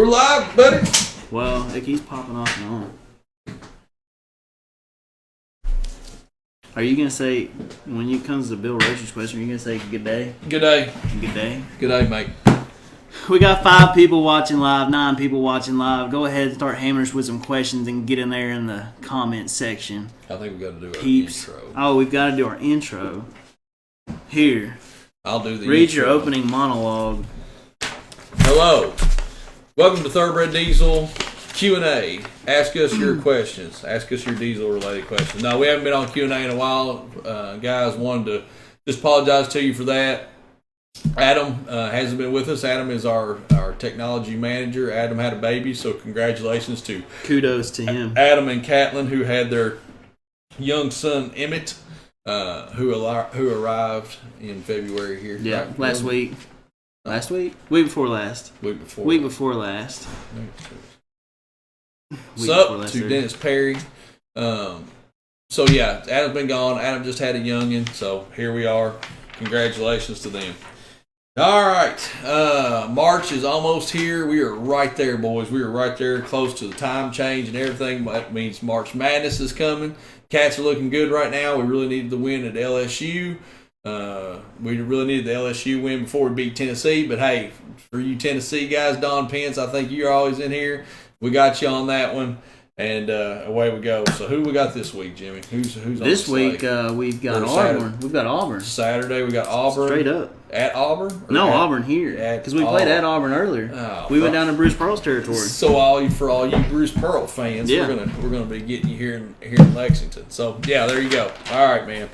We're live, buddy. Well, it keeps popping off and on. Are you going to say, when it comes to Bill Roach's question, are you going to say good day? Good day. Good day? Good day, mate. We got 5 people watching live, 9 people watching live. Go ahead and start hammering us with some questions and get in there in the comment section. I think we got to do our Peeps. intro. Oh, we've got to do our intro. Here. I'll do the Read intro. your opening monologue. Hello. Welcome to Thoroughbred Diesel Q&A. Ask us your questions. Ask us your diesel-related questions. No, we haven't been on Q&A in a while. Guys, wanted to just apologize to you for that. Adam hasn't been with us. Adam is our technology manager. Adam had a baby, so congratulations to Kudos to him. Adam and Catlin, who had their young son, Emmett, who arrived in February here. Yeah, right? last week. Last week? Week before last. Week before. Week before last. What's up to Dennis Perry? So yeah, Adam's been gone. Adam just had a youngin', so here we are. Congratulations to them. All right, March is almost here. We are right there, boys. We are right there, close to the time change and everything. That means March Madness is coming. Cats are looking good right now. We really needed the win at LSU. We really needed the LSU win before we beat Tennessee. But hey, for you Tennessee guys, Don Pence, I think you're always in here. We got you on that one, and away we go. So who we got this week, Jimmy? Who's on this the week? slate? We've got Or Auburn. Saturday. We've got Auburn. Saturday we got Auburn. Straight up. At Auburn? No, Auburn here. Because we played at Auburn earlier. Oh, we went down to Bruce Pearl's territory. So for all you Bruce Pearl fans, Yeah. we're gonna be getting you here in Lexington. So yeah, there you go. All right, man.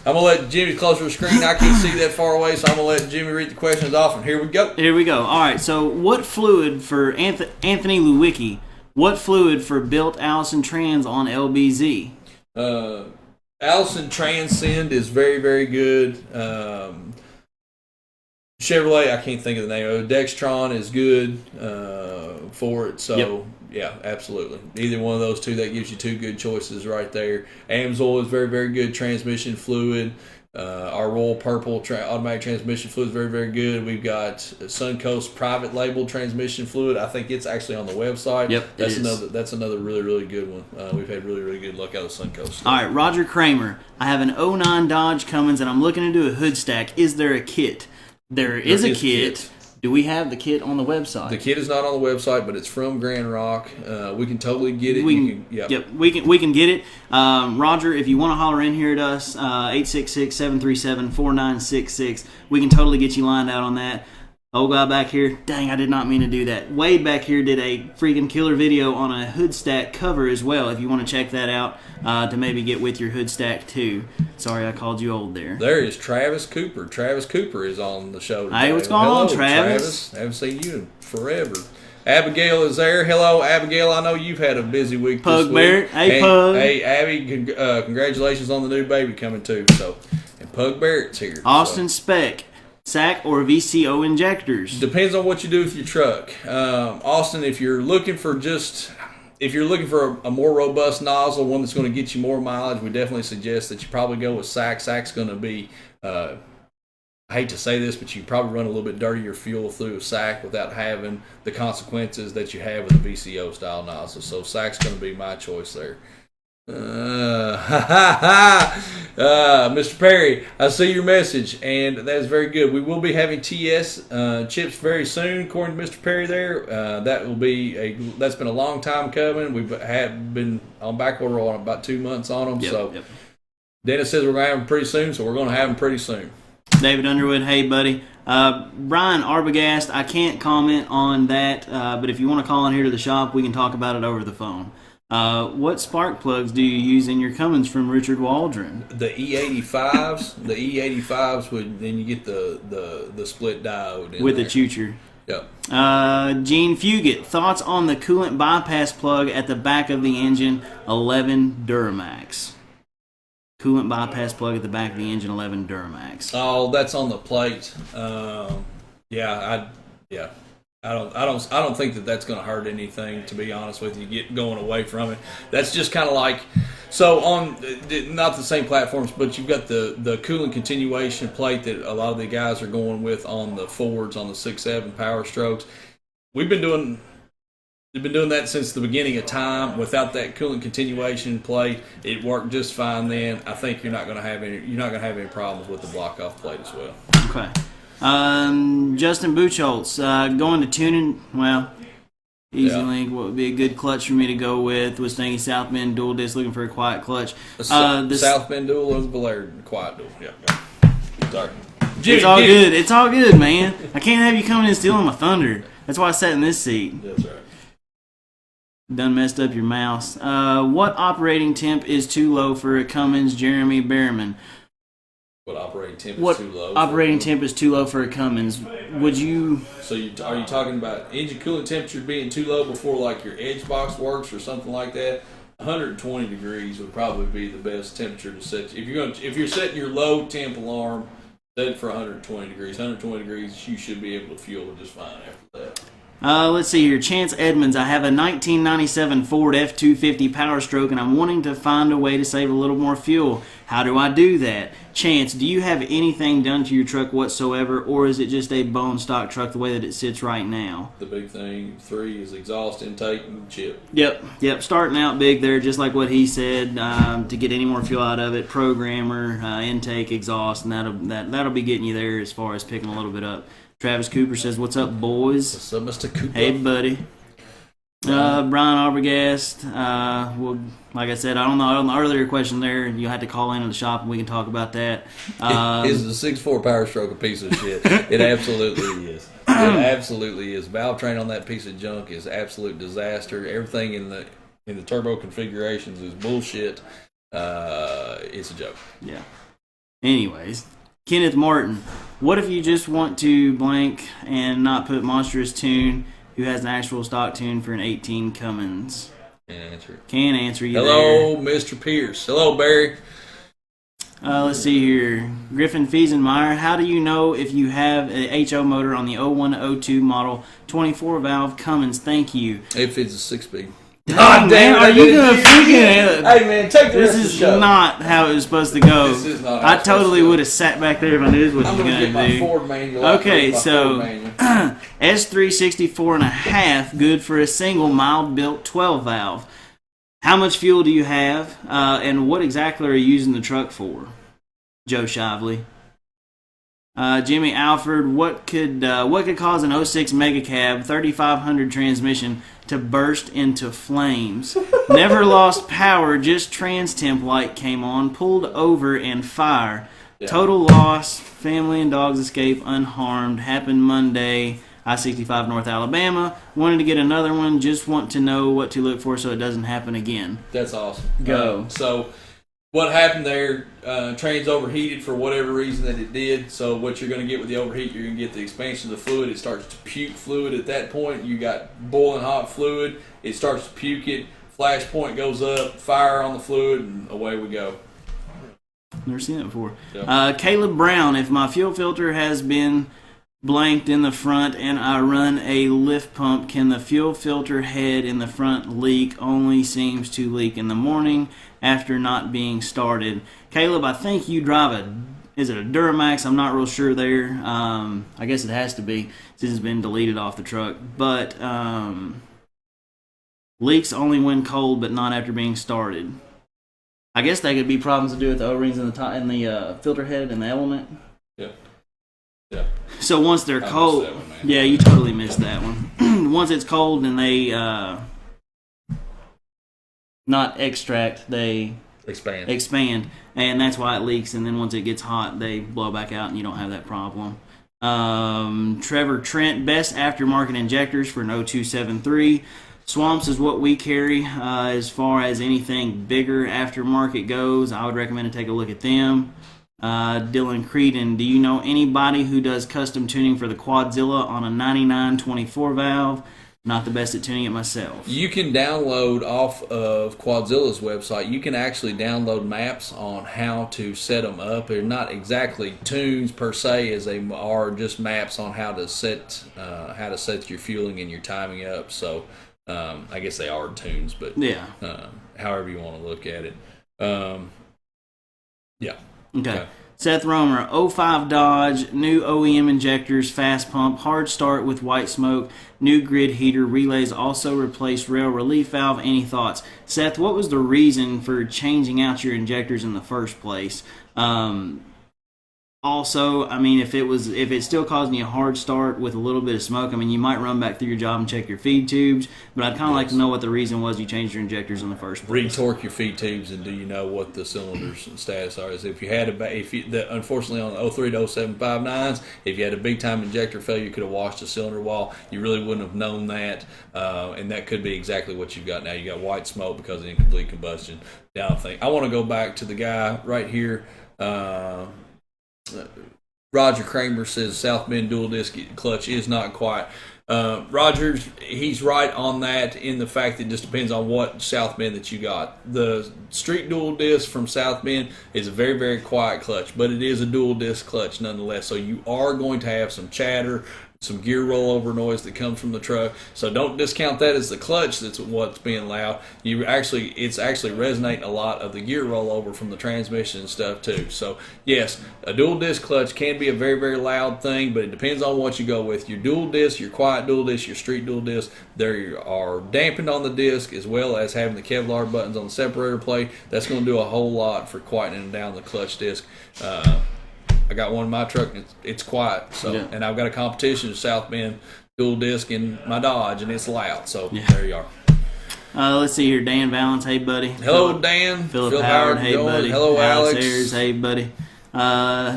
I'm gonna let Jimmy close to the screen. I can't see that far away, so I'm gonna let Jimmy read the questions off. And here we go. Here we go. All right. So, what fluid for Anthony Lewicki? What fluid for built Allison Trans on LBZ? Allison Transcend is very, very good. Chevrolet, I can't think of the name of it. Dextron is good for it. So, yeah, absolutely. Either one of those two, that gives you 2 good choices right there. Amsoil is very, very good transmission fluid. Our Royal Purple automatic transmission fluid is very, very good. We've got Suncoast private label transmission fluid. I think it's actually on the website. Yep, that's another really, really good one. We've had really, really good luck out of Suncoast. All right, Roger Kramer. I have an 09 Dodge Cummins, and I'm looking to do a hood stack. Is there a kit? There is a kit. Do we have the kit on the website? The kit is not on the website, but it's from Grand Rock. We can totally get it. We can get it. Roger, if you want to holler in here at us, 866-737-4966. We can totally get you lined out on that. Old guy back here, dang, I did not mean to do that. Wade back here did a freaking killer video on a hood stack cover as well, if you want to check that out to maybe get with your hood stack too. Sorry, I called you old there. There is Travis Cooper. Travis Cooper is on the show today. Hey, what's going on, Travis? Haven't seen you in forever. Abigail is there. Hello, Abigail. I know you've had a busy week Pug this week. Barrett. Hey, Pug. Hey, Abby, congratulations on the new baby coming too. So, and Pug Barrett's here. Austin Speck. SAC or VCO injectors? Depends on what you do with your truck. Austin, if you're looking for a more robust nozzle, one that's going to get you more mileage, we definitely suggest that you probably go with SAC. SAC's going to be, I hate to say this, but you probably run a little bit dirtier fuel through a SAC without having the consequences that you have with a VCO style nozzle. So SAC's going to be my choice there. Mr. Perry, I see your message, and that is very good. We will be having TS chips very soon, according to Mr. Perry there. That's been a long time coming. We've been on back order on about 2 months on them. Yep. Dennis says we're going to have them pretty soon, so we're going to have them pretty soon. David Underwood, hey buddy. Brian Arbogast, I can't comment on that, but if you want to call in here to the shop, we can talk about it over the phone. What spark plugs do you use in your Cummins from Richard Waldron? The E85s. The E85s then you get the split diode with the chucher. Yep. Gene Fugit, thoughts on the coolant bypass plug at the back of the engine, 11 Duramax. Coolant bypass plug at the back of the engine, 11 Duramax. Oh, that's on the plate. I don't think that's going to hurt anything, to be honest with you, going away from it. That's just kind of like, so on, not the same platforms, but you've got the coolant continuation plate that a lot of the guys are going with on the Fords, on the 6.7 Power Strokes. we've been doing that since the beginning of time. Without that coolant continuation plate, it worked just fine then. I think you're not going to have any problems with the block off plate as well. Okay. Justin Buchholz, going to tuning, well, Easy Link, what would be a good clutch for me to go with? Was thinking South Bend dual disc, looking for a quiet clutch. South Bend dual or the Valera quiet dual? Yeah. Sorry. It's all good. It's all good, man. I can't have you coming and stealing my thunder. That's why I sat in this seat. That's right. Done messed up your mouse. What operating temp is too low for a Cummins, Jeremy Behrman? What operating temp is too low? Operating temp is too low for a Cummins. Would you... So are you talking about engine coolant temperature being too low before like your edge box works or something like that? 120 degrees would probably be the best temperature to set. If you're setting your low temp alarm, set it for 120 degrees. 120 degrees, you should be able to fuel just fine after that. Let's see here. Chance Edmonds. I have a 1997 Ford F-250 Power Stroke, and I'm wanting to find a way to save a little more fuel. How do I do that? Chance, do you have anything done to your truck whatsoever, or is it just a bone stock truck the way that it sits right now? The big thing, 3, is exhaust intake and chip. Yep. Starting out big there, just like what he said, to get any more fuel out of it, programmer, intake, exhaust, and that'll be getting you there as far as picking a little bit up. Travis Cooper says, "What's up, boys?" What's up, Mr. Cooper? Hey, buddy. Brian Arbogast. Well, like I said, I don't know. On the earlier question there, you had to call into the shop and we can talk about that. Is the 6.4 Power Stroke a piece of shit? It absolutely is. It absolutely is. Valve train on that piece of junk is absolute disaster. Everything in the turbo configurations is bullshit. It's a joke. Yeah. Anyways. Kenneth Martin, what if you just want to blank and not put Monstrous Tune, who has an actual stock tune for an 18 Cummins? Can't answer you. Hello, there. Mr. Pierce. Hello, Barry. Let's see here. Griffin Fiesenmeyer, how do you know if you have a HO motor on the 0102 model 24 valve Cummins? Thank you. If it's a 6-speed. God damn, are you gonna freaking... Hey man, take the This rest is of the show. not how it was supposed to go. This is not I totally would have sat back there if I knew what you were I'm gonna do. My Ford manual. Okay, so S364 and a half, good for a single mild built 12 valve. How much fuel do you have, and what exactly are you using the truck for? Joe Shively. Jimmy Alford, what could cause an 06 Mega Cab 3500 transmission to burst into flames? Never lost power, just trans temp light came on, pulled over and fire. Yeah. Total loss, family and dogs escape unharmed. Happened Monday, I-65 North Alabama. Wanted to get another one, just want to know what to look for so it doesn't happen again. That's awesome. Go. So what happened there, train's overheated for whatever reason that it did. So what you're going to get with the overheat, you're going to get the expansion of the fluid. It starts to puke fluid at that point. You got boiling hot fluid. It starts to puke it. Flash point goes up, fire on the fluid, and away we go. Never seen that before. Yep. Caleb Brown, if my fuel filter has been blanked in the front and I run a lift pump, can the fuel filter head in the front leak? Only seems to leak in the morning after not being started. Caleb, I think you drive is it a Duramax? I'm not real sure there. I guess it has to be since it's been deleted off the truck. But leaks only when cold, but not after being started. I guess that could be problems to do with the O-rings in the top, and the filter head and the element. Yeah. Yeah. So once they're cold, yeah, you totally missed that one. Once it's cold and they not extract, they expand, and that's why it leaks. And then once it gets hot, they blow back out, and you don't have that problem. Trevor Trent, best aftermarket injectors for an 0273. Swamps is what we carry. As far as anything bigger aftermarket goes, I would recommend to take a look at them. Dylan Creedon, do you know anybody who does custom tuning for the Quadzilla on a 9924 valve? Not the best at tuning it myself. You can download off of Quadzilla's website. You can actually download maps on how to set them up. They're not exactly tunes per se, as they are just maps on how to set your fueling and your timing up. So I guess they are tunes, but yeah, however you want to look at it. Yeah. Okay. Seth Romer, '05 Dodge, new OEM injectors, fast pump, hard start with white smoke, new grid heater, relays, also replaced rail relief valve. Any thoughts? Seth, what was the reason for changing out your injectors in the first place? Also, I mean, if it's still causing you a hard start with a little bit of smoke, I mean, you might run back through your job and check your feed tubes. But I'd kind of like to know what the reason was you changed your injectors in the first place. Retorque your feed tubes, and do you know what the cylinders and status are? Is if you had unfortunately on the 03 to 07 59s, if you had a big time injector failure, you could have washed the cylinder wall. You really wouldn't have known that, and that could be exactly what you've got now. You got white smoke because of incomplete combustion. Now I want to go back to the guy right here. Roger Kramer says South Bend dual disc clutch is not quite. Roger, he's right on that in the fact that it just depends on what South Bend that you got. The street dual disc from South Bend is a very, very quiet clutch, but it is a dual disc clutch nonetheless. So you are going to have some chatter, some gear rollover noise that comes from the truck. So don't discount that as the clutch that's what's being loud. It's actually resonating a lot of the gear rollover from the transmission and stuff too. So yes, a dual disc clutch can be a very, very loud thing, but it depends on what you go with. Your dual disc, your quiet dual disc, your street dual disc, they are dampened on the disc as well as having the Kevlar buttons on the separator plate. That's going to do a whole lot for quietening down the clutch disc. I got one in my truck, and it's quiet. So, yeah. And I've got a competition in South Bend dual disc in my Dodge, and it's loud. So There you are. Let's see here. Dan Valance, hey buddy. Hello, Dan. Philip Howard, hey buddy. Hello, Alex. Ayers, hey buddy.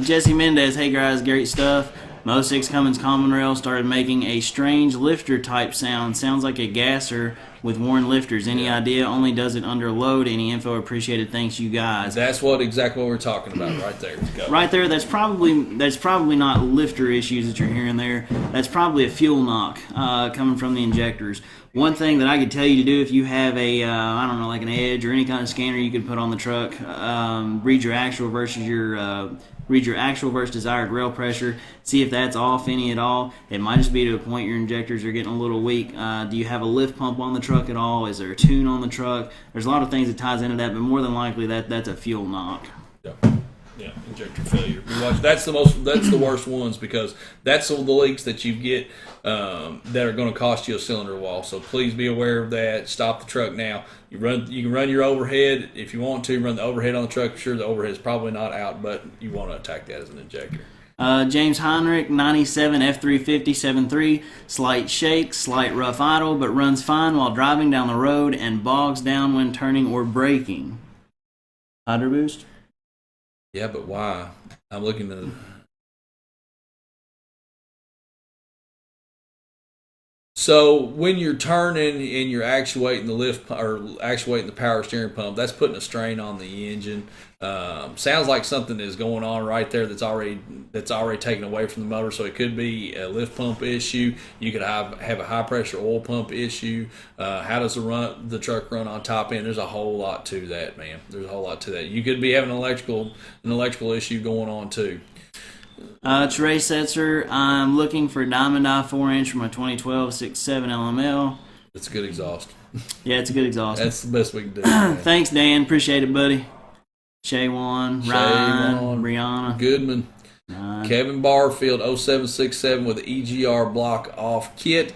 Jesse Mendez, hey guys, great stuff. Mo 6 Cummins Common Rail started making a strange lifter type sound. Sounds like a gasser with worn lifters. Any idea? Only does it under load. Any info appreciated. Thanks, you guys. That's exactly what we're talking about right there. Go. Right there. That's probably not lifter issues that you're hearing there. That's probably a fuel knock coming from the injectors. One thing that I could tell you to do if you have a I don't know, like an Edge or any kind of scanner you could put on the truck, read your actual versus desired rail pressure. See if that's off any at all. It might just be to a point your injectors are getting a little weak. Do you have a lift pump on the truck at all? Is there a tune on the truck? There's a lot of things that ties into that, but more than likely that's a fuel knock. Yeah, injector failure. That's the worst ones because that's the leaks that you get that are going to cost you a cylinder wall. So please be aware of that. Stop the truck now. You can run your overhead if you want to. Run the overhead on the truck. I'm sure the overhead is probably not out, but you want to attack that as an injector. James Heinrich, 97 F350 7.3, slight shake, slight rough idle, but runs fine while driving down the road and bogs down when turning or braking. Hydro boost? Yeah, but why? I'm looking at. So when you're turning and you're actuating the lift or actuating the power steering pump, that's putting a strain on the engine. Sounds like something is going on right there that's already taken away from the motor. So it could be a lift pump issue. You could have a high pressure oil pump issue. How does the truck run on top end? There's a whole lot to that, man. There's a whole lot to that. You could be having an electrical issue going on too. Trey Setzer, I'm looking for a Diamond Eye 4-inch for my 2012 6.7 LML. It's a good exhaust. Yeah, it's a good exhaust. That's the best we can do. Thanks, Dan. Appreciate it, buddy. Shaywan, Ryan, Brianna. Goodman. Kevin Barfield, 0767 with the EGR block off kit.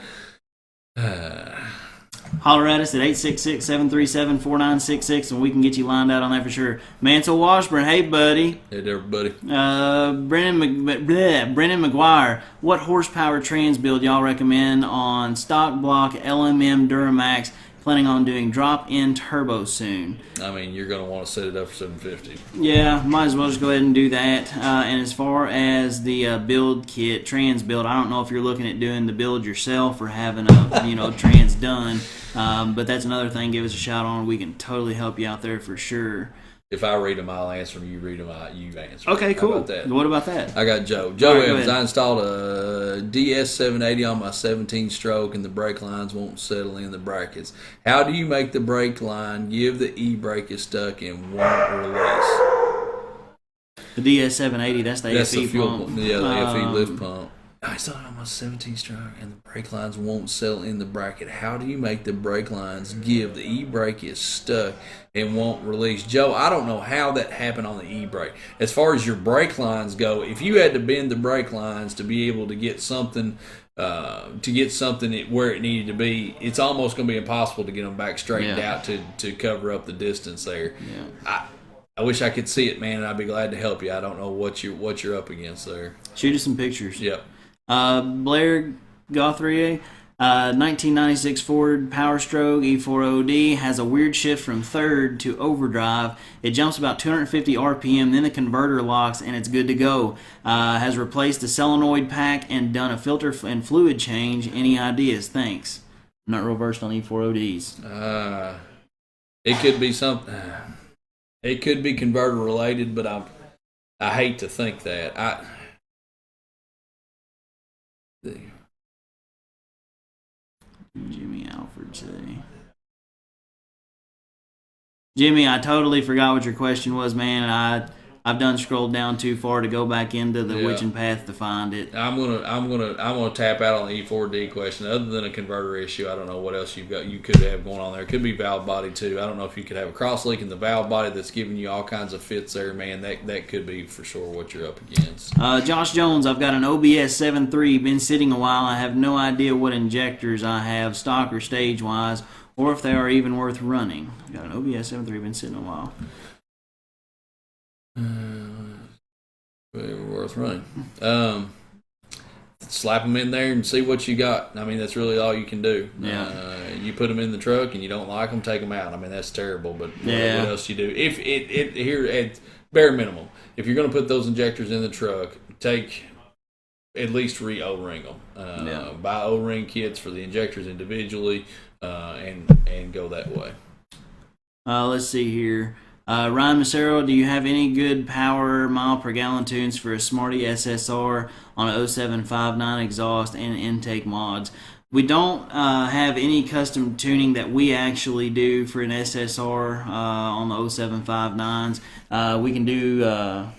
Holler at us at 866-737-4966 and we can get you lined out on that for sure. Mansell Washburn, hey buddy. Hey there, buddy. Brennan McGuire, what horsepower trans build y'all recommend on stock block LMM Duramax? Planning on doing drop-in turbo soon. I mean, you're going to want to set it up for 750. Yeah, might as well just go ahead and do that. And as far as the build kit, trans build, I don't know if you're looking at doing the build yourself or having a trans done. But that's another thing. Give us a shout on. We can totally help you out there for sure. If I read them, I'll answer them. You read them, you answer. Okay, cool. How about that? What about that? I got Joe. Joe Evans, I installed a DS780 on my 17-stroke, and the brake lines won't settle in the brackets. How do you make the brake line give the E-brake is stuck and won't release? The DS780, that's the FE fuel pump. Yeah, the FE lift pump. I saw it almost 17 stroke, and the brake lines won't settle in the bracket. How do you make the brake lines give? The e-brake is stuck and won't release. Joe, I don't know how that happened on the e-brake. As far as your brake lines go, if you had to bend the brake lines to be able to get something where it needed to be, it's almost going to be impossible to get them back straightened out to cover up the distance there. Yeah. I wish I could see it, man, and I'd be glad to help you. I don't know what you're up against there. Shoot us some pictures. Yep. Blair Gauthrier, 1996 Ford Power Stroke E4OD has a weird shift from third to overdrive. It jumps about 250 RPM, then the converter locks, and it's good to go. Has replaced the solenoid pack and done a filter and fluid change. Any ideas? Thanks. I'm not real versed on E4ODs. It could be something. It could be converter related, but I hate to think that. Jimmy Alford say. Jimmy, I totally forgot what your question was, man. I've done scrolled down too far to go back into the witching path to find it. I'm gonna tap out on the E4D question. Other than a converter issue, I don't know what else you could have going on there. It could be valve body too. I don't know if you could have a cross leak in the valve body that's giving you all kinds of fits there, man. That could be for sure what you're up against. Josh Jones, I've got an OBS 7.3, been sitting a while. I have no idea what injectors I have, stock or stage wise, or if they are even worth running. I've got an OBS 7.3, been sitting a while. Worth running. Slap them in there and see what you got. I mean, that's really all you can do. You put them in the truck and you don't like them, take them out. I mean, that's terrible. But what else you do? If it here at bare minimum, if you're going to put those injectors in the truck, take at least O-ring them. Buy O-ring kits for the injectors individually, and go that way. Let's see here. Ryan Macero, do you have any good power mile per gallon tunes for a Smarty SSR on a 0759 exhaust and intake mods? We don't have any custom tuning that we actually do for an SSR on the 0759s. We can do...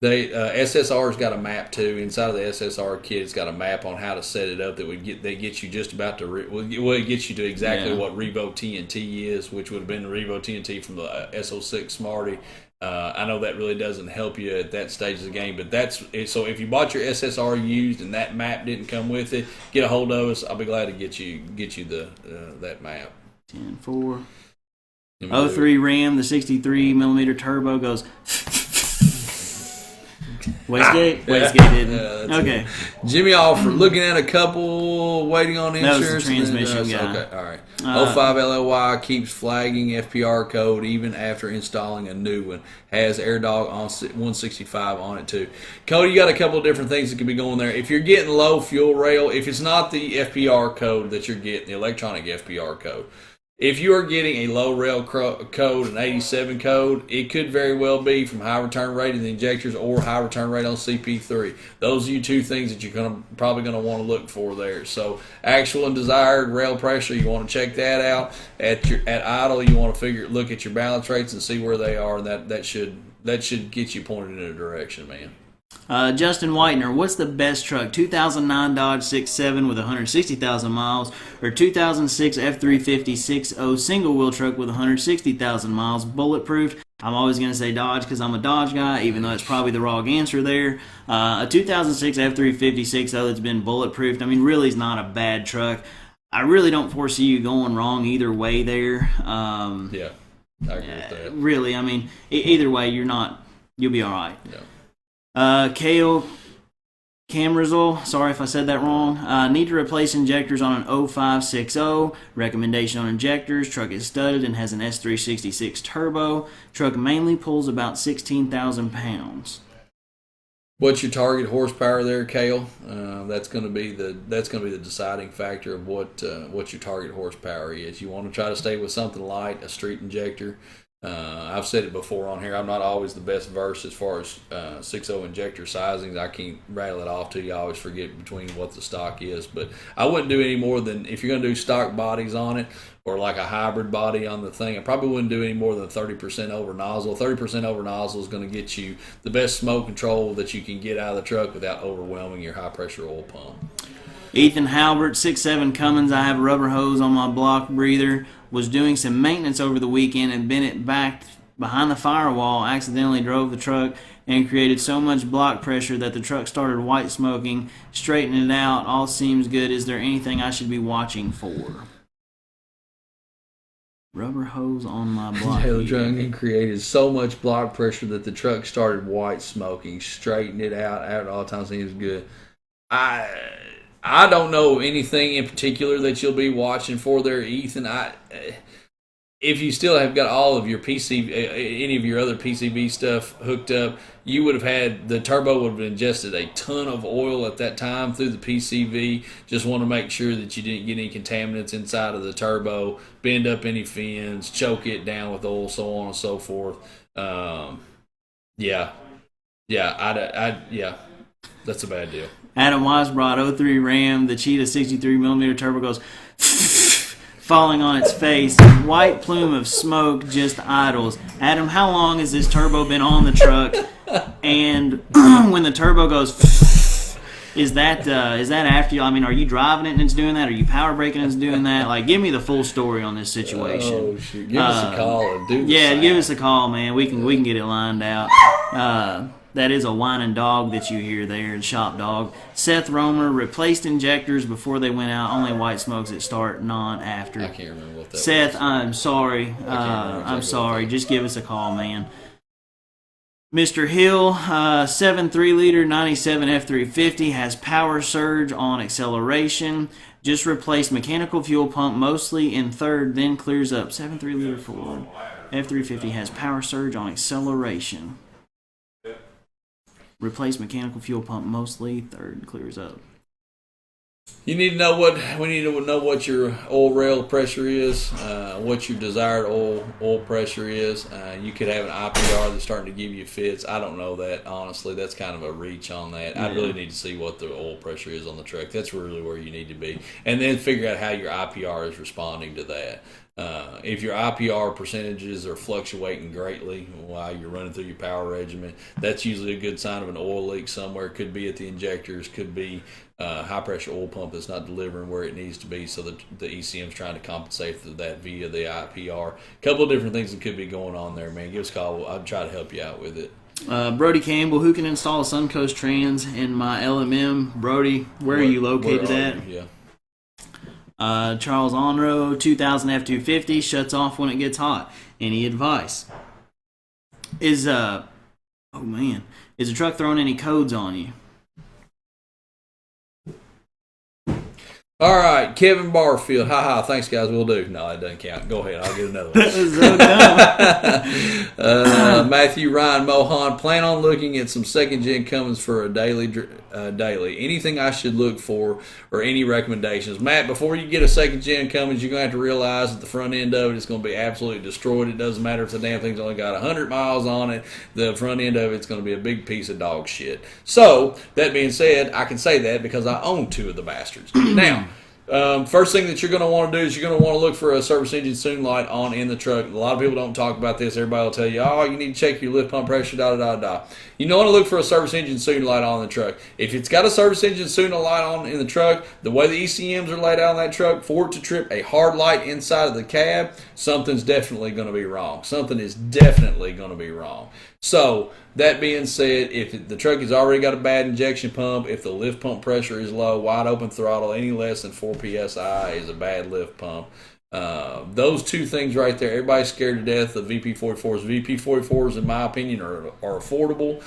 SSR's got a map too. Inside of the SSR kit, it's got a map on how to set it up that gets you just about to it gets you to exactly what Revo TNT is, which would have been the Revo TNT from the SO6 Smarty. I know that really doesn't help you at that stage of the game, but that's it. So if you bought your SSR used and that map didn't come with it, get a hold of us. I'll be glad to get you that map. 10-4. 03 Ram, the 63 millimeter turbo goes. Wastegate didn't. Okay. Jimmy Alford, looking at a couple, waiting on insurance. That was the transmission guy. Okay, all right. 05 LLY keeps flagging FPR code even after installing a new one. Has AirDog on 165 on it too. Cody, you got a couple of different things that could be going there. If you're getting low fuel rail, if it's not the FPR code that you're getting, the electronic FPR code, if you are getting a low rail code, an 87 code, it could very well be from high return rate in the injectors or high return rate on CP3. Those are you two things that you're probably going to want to look for there. So actual and desired rail pressure, you want to check that out. At idle, you want to look at your balance rates and see where they are. And that should get you pointed in a direction, man. Justin Whitener, what's the best truck? 2009 Dodge 6.7 with 160,000 miles or 2006 F350 6.0 single wheel truck with 160,000 miles, bulletproof? I'm always going to say Dodge because I'm a Dodge guy, even though it's probably the wrong answer there. A 2006 F350 6.0 that's been bulletproofed, I mean, really is not a bad truck. I really don't foresee you going wrong either way there. I agree with that. Really, I mean, either way, you'll be all right. Yeah. Kale Camrazol, sorry if I said that wrong. Need to replace injectors on an 0560. Recommendation on injectors. Truck is studded and has an S366 turbo. Truck mainly pulls about 16,000 pounds. What's your target horsepower there, Kale? That's going to be the deciding factor of what your target horsepower is. You want to try to stay with something light, a street injector. I've said it before on here. I'm not always the best versed as far as 6.0 injector sizings. I can't rattle it off to you. I always forget between what the stock is. But I wouldn't do any more than, if you're going to do stock bodies on it or like a hybrid body on the thing, I probably wouldn't do any more than 30% over nozzle. 30% over nozzle is going to get you the best smoke control that you can get out of the truck without overwhelming your high pressure oil pump. Ethan Halbert, 6'7" Cummins. I have a rubber hose on my block breather. Was doing some maintenance over the weekend and Bennett backed behind the firewall, accidentally drove the truck and created so much block pressure that the truck started white smoking. Straightening it out, all seems good. Is there anything I should be watching for? Rubber hose on my block. The truck created so much block pressure that the truck started white smoking. Straighten it out at all times seems good. I don't know anything in particular that you'll be watching for there, Ethan. If you still have got all of your any of your other PCV stuff hooked up, you would have had, the turbo would have ingested a ton of oil at that time through the PCV. Just want to make sure that you didn't get any contaminants inside of the turbo, bend up any fins, choke it down with oil, so on and so forth. Yeah, that's a bad deal. Adam Weisbrod, 03 Ram, the Cheetah 63mm turbo goes falling on its face. White plume of smoke just idles. Adam, how long has this turbo been on the truck? And when the turbo goes, is that after you? I mean, are you driving it and it's doing that? Are you power braking and it's doing that? Like, give me the full story on this situation. Oh shoot! Give us a call and do. Give us a call, man. We can get it lined out. That is a whining dog that you hear there, the shop dog. Seth Romer, replaced injectors before they went out. Only white smokes at start, none after. I can't remember what that Seth, was. I'm sorry. I'm sorry. Just give us a call, man. Mr. Hill, 7.3 liter 97 F350 has power surge on acceleration. Just replaced mechanical fuel pump mostly in third, then clears up. 7.3 liter Ford F350 has power surge on acceleration. Replace mechanical fuel pump mostly, third clears up. We need to know what your oil rail pressure is, what your desired oil pressure is. You could have an IPR that's starting to give you fits. I don't know that, honestly. That's kind of a reach on that. I really need to see what the oil pressure is on the truck. That's really where you need to be. And then figure out how your IPR is responding to that. If your IPR percentages are fluctuating greatly while you're running through your power regimen, that's usually a good sign of an oil leak somewhere. Could be at the injectors, could be high pressure oil pump that's not delivering where it needs to be, so the ECM's trying to compensate for that via the IPR. A couple of different things that could be going on there, man. Give us a call. I'll try to help you out with it. Brody Campbell, who can install a Suncoast trans in my LMM? Brody, where are you located at? Yeah. Charles Onro, 2000 F250, shuts off when it gets hot. Any advice? Is the truck throwing any codes on you? All right, Kevin Barfield. Thanks, guys. We'll do. No, that doesn't count. Go ahead. I'll get another one. That was so dumb. Matthew Ryan Mohan. Plan on looking at some second-gen Cummins for a daily. Anything I should look for or any recommendations? Matt, before you get a second-gen Cummins, you're going to have to realize that the front end of it is going to be absolutely destroyed. It doesn't matter if the damn thing's only got 100 miles on it. The front end of it's going to be a big piece of dog shit. So, that being said, I can say that because I own two of the bastards. Now, first thing that you're going to want to do is you're going to want to look for a service engine soon light on in the truck. A lot of people don't talk about this. Everybody will tell you, you need to check your lift pump pressure, You want to look for a service engine soon light on the truck. If it's got a service engine soon light on in the truck, the way the ECMs are laid out on that truck, for it to trip a hard light inside of the cab, something's definitely going to be wrong. Something is definitely going to be wrong. So, that being said, if the truck has already got a bad injection pump, if the lift pump pressure is low, wide open throttle, any less than 4 PSI is a bad lift pump. Those two things right there, everybody's scared to death of VP44s. VP44s, in my opinion, are affordable.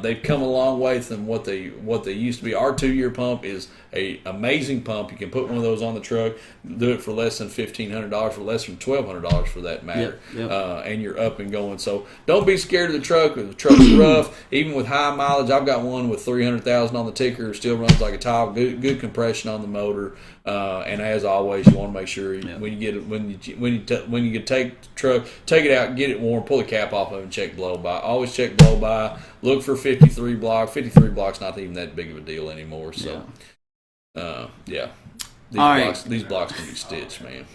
They've come a long way from what they used to be. Our 2-year pump is an amazing pump. You can put one of those on the truck, do it for less than $1,500, for less than $1,200 for that matter, Yep. and you're up and going. So don't be scared of the truck. If the truck's rough, even with high mileage, I've got one with 300,000 on the ticker, still runs like a top. Good compression on the motor. And as always, you want to make sure when you take the truck, take it out, get it warm, pull the cap off of it, and check blow by. Always check blow by. Look for 53 block. 53 block's not even that big of a deal anymore. So, These blocks can be stitched, man.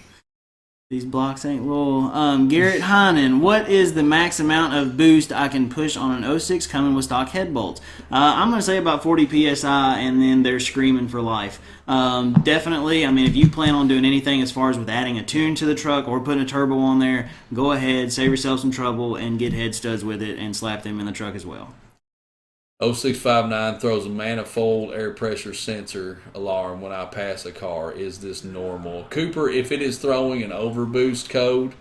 These blocks ain't little. Garrett Heinen, what is the max amount of boost I can push on an 06 coming with stock head bolts? I'm going to say about 40 psi, and then they're screaming for life. Definitely, I mean, if you plan on doing anything as far as with adding a tune to the truck or putting a turbo on there, go ahead, save yourself some trouble, and get head studs with it and slap them in the truck as well. 0659 throws a manifold air pressure sensor alarm when I pass a car. Is this normal? Cooper, if it is throwing an overboost code,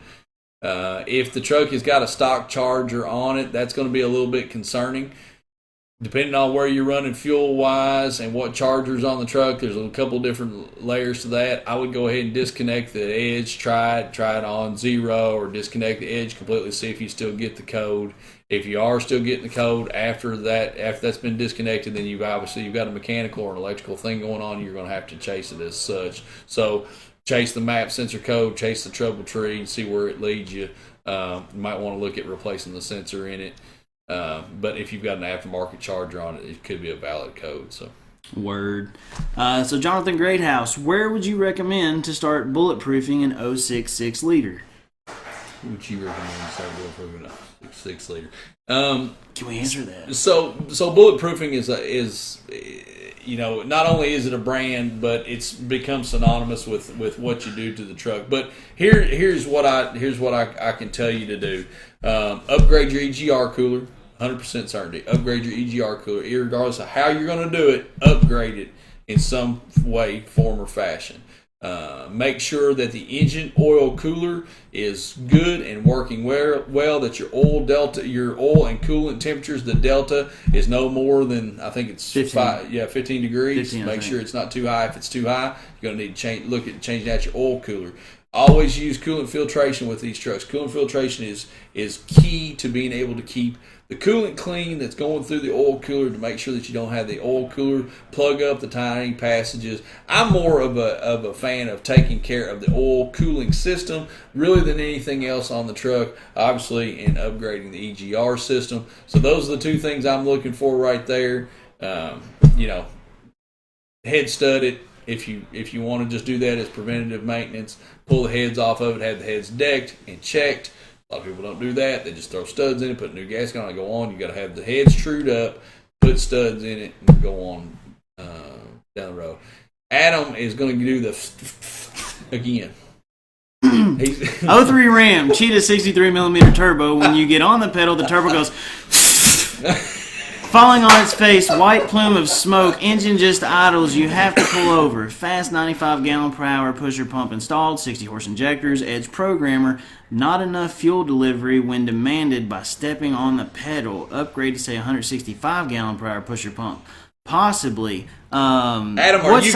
if the truck has got a stock charger on it, that's going to be a little bit concerning. Depending on where you're running fuel-wise and what charger's on the truck, there's a couple different layers to that. I would go ahead and disconnect the edge, try it on 0, or disconnect the edge completely, see if you still get the code. If you are still getting the code after that's been disconnected, then you've got a mechanical or an electrical thing going on. You're going to have to chase it as such. So chase the map sensor code, chase the trouble tree, see where it leads you. You might want to look at replacing the sensor in it. But if you've got an aftermarket charger on it, it could be a valid code. So. Word. So Jonathan Greathouse, where would you recommend to start bulletproofing an 06 6-liter? Would you recommend to start bulletproofing a 6-liter? Can we answer that? So bulletproofing is not only is it a brand, but it's become synonymous with what you do to the truck. But here's what I can tell you to do. Upgrade your EGR cooler, 100% certainty. Upgrade your EGR cooler, regardless of how you're going to do it. Upgrade it in some way, form, or fashion. Make sure that the engine oil cooler is good and working well, that your oil and coolant temperatures, the delta is no more than, I think it's 15 degrees. 15, Make sure it's not too high. If it's too high, you're going to need to changing out your oil cooler. Always use coolant filtration with these trucks. Coolant filtration is key to being able to keep the coolant clean that's going through the oil cooler, to make sure that you don't have the oil cooler plug up the tiny passages. I'm more of a fan of taking care of the oil cooling system really than anything else on the truck, obviously, and upgrading the EGR system. So those are the two things I'm looking for right there. Head stud it. If you want to just do that as preventative maintenance, pull the heads off of it, have the heads decked and checked. A lot of people don't do that. They just throw studs in it, put a new gasket on it, go on. You got to have the heads trued up, put studs in it, and go on down the road. Adam is going to do the again. 03 Ram, Cheetah 63mm turbo. When you get on the pedal, the turbo goes falling on its face, white plume of smoke, engine just idles, you have to pull over. Fast 95 gallon per hour pusher pump installed, 60 horse injectors, edge programmer, not enough fuel delivery when demanded by stepping on the pedal. Upgrade to say 165 gallon per hour pusher pump. Possibly. Adam, wait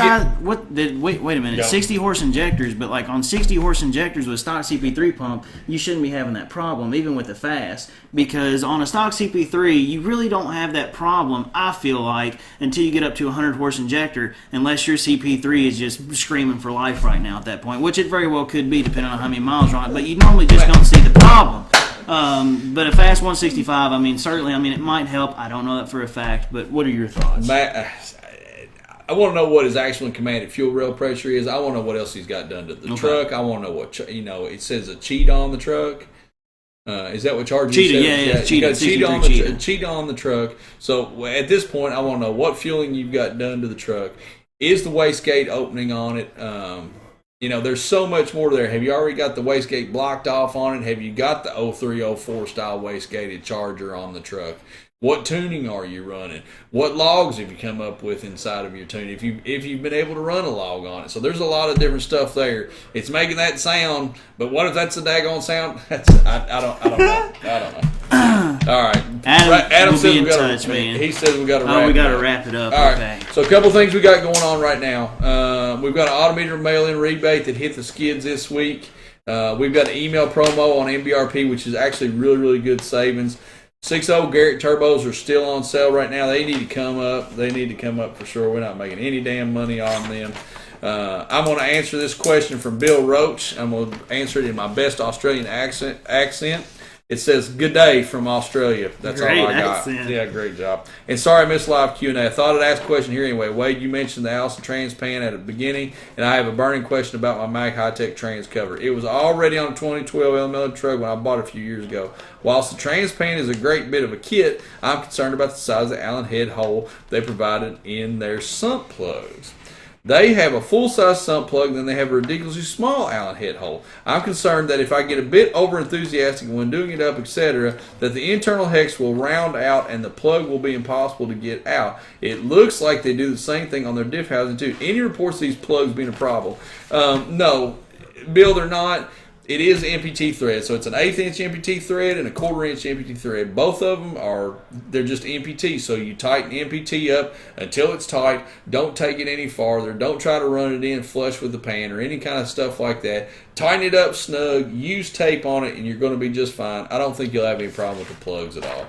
a minute. Go. 60 horse injectors, but like on 60 horse injectors with stock CP3 pump, you shouldn't be having that problem, even with the fast, because on a stock CP3, you really don't have that problem, I feel like, until you get up to 100 horse injector, unless your CP3 is just screaming for life right now at that point, which it very well could be depending on how many miles you're on it, but you normally just don't see the problem. But a fast 165, certainly, it might help. I don't know that for a fact, but what are your thoughts? I want to know what his actual commanded fuel rail pressure is. I want to know what else he's got done to the truck. I want to know what, it says a cheat on the truck. Is that what charges? Cheetah, yeah. Cheat on the truck. So at this point, I want to know what fueling you've got done to the truck. Is the wastegate opening on it? There's so much more there. Have you already got the wastegate blocked off on it? Have you got the 0304 style wastegated charger on the truck? What tuning are you running? What logs have you come up with inside of your tuning? If you've been able to run a log on it. So there's a lot of different stuff there. It's making that sound, but what if that's a daggone sound? I don't know. All right. Adam says we got to. He says we got to wrap. We got to wrap it up. All okay. right. So a couple things we got going on right now. We've got an autometer mail-in rebate that hit the skids this week. We've got an email promo on MBRP, which is actually really, really good savings. 6.0 Garrett turbos are still on sale right now. They need to come up. They need to come up for sure. We're not making any damn money on them. I'm going to answer this question from Bill Roach. I'm going to answer it in my best Australian accent. It says, "Good day from Australia." That's Great all I got. accent. Yeah, great job. And sorry I missed live Q&A. I thought I'd ask a question here anyway. Wade, you mentioned the Allison Trans Pan at the beginning, and I have a burning question about my Mac High-Tech Trans cover. It was already on a 2012 LML truck when I bought it a few years ago. Whilst the Trans Pan is a great bit of a kit, I'm concerned about the size of the Allen head hole they provided in their sump plugs. They have a full-size sump plug, and then they have a ridiculously small Allen head hole. I'm concerned that if I get a bit over-enthusiastic when doing it up, etc., that the internal hex will round out and the plug will be impossible to get out. It looks like they do the same thing on their diff housing, too. Any reports of these plugs being a problem? No, Bill, they're not. It is MPT thread, so it's an 1/8 inch MPT thread and a 1/4 inch MPT thread. Both of them they're just MPT, so you tighten MPT up until it's tight. Don't take it any farther. Don't try to run it in flush with the pan or any kind of stuff like that. Tighten it up snug, use tape on it, and you're going to be just fine. I don't think you'll have any problem with the plugs at all.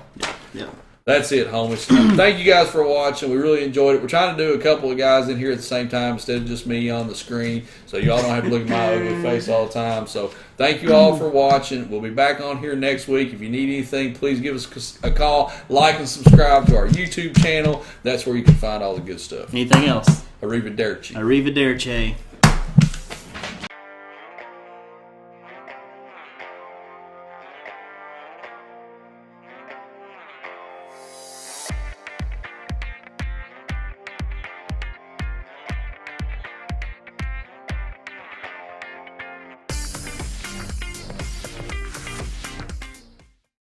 Yeah. That's it, homies. Thank you guys for watching. We really enjoyed it. We're trying to do a couple of guys in here at the same time instead of just me on the screen, so y'all don't have to look at my ugly face all the time. So thank you all for watching. We'll be back on here next week. If you need anything, please give us a call, like, and subscribe to our YouTube channel. That's where you can find all the good stuff. Anything else? Arrivederci. Arrivederci.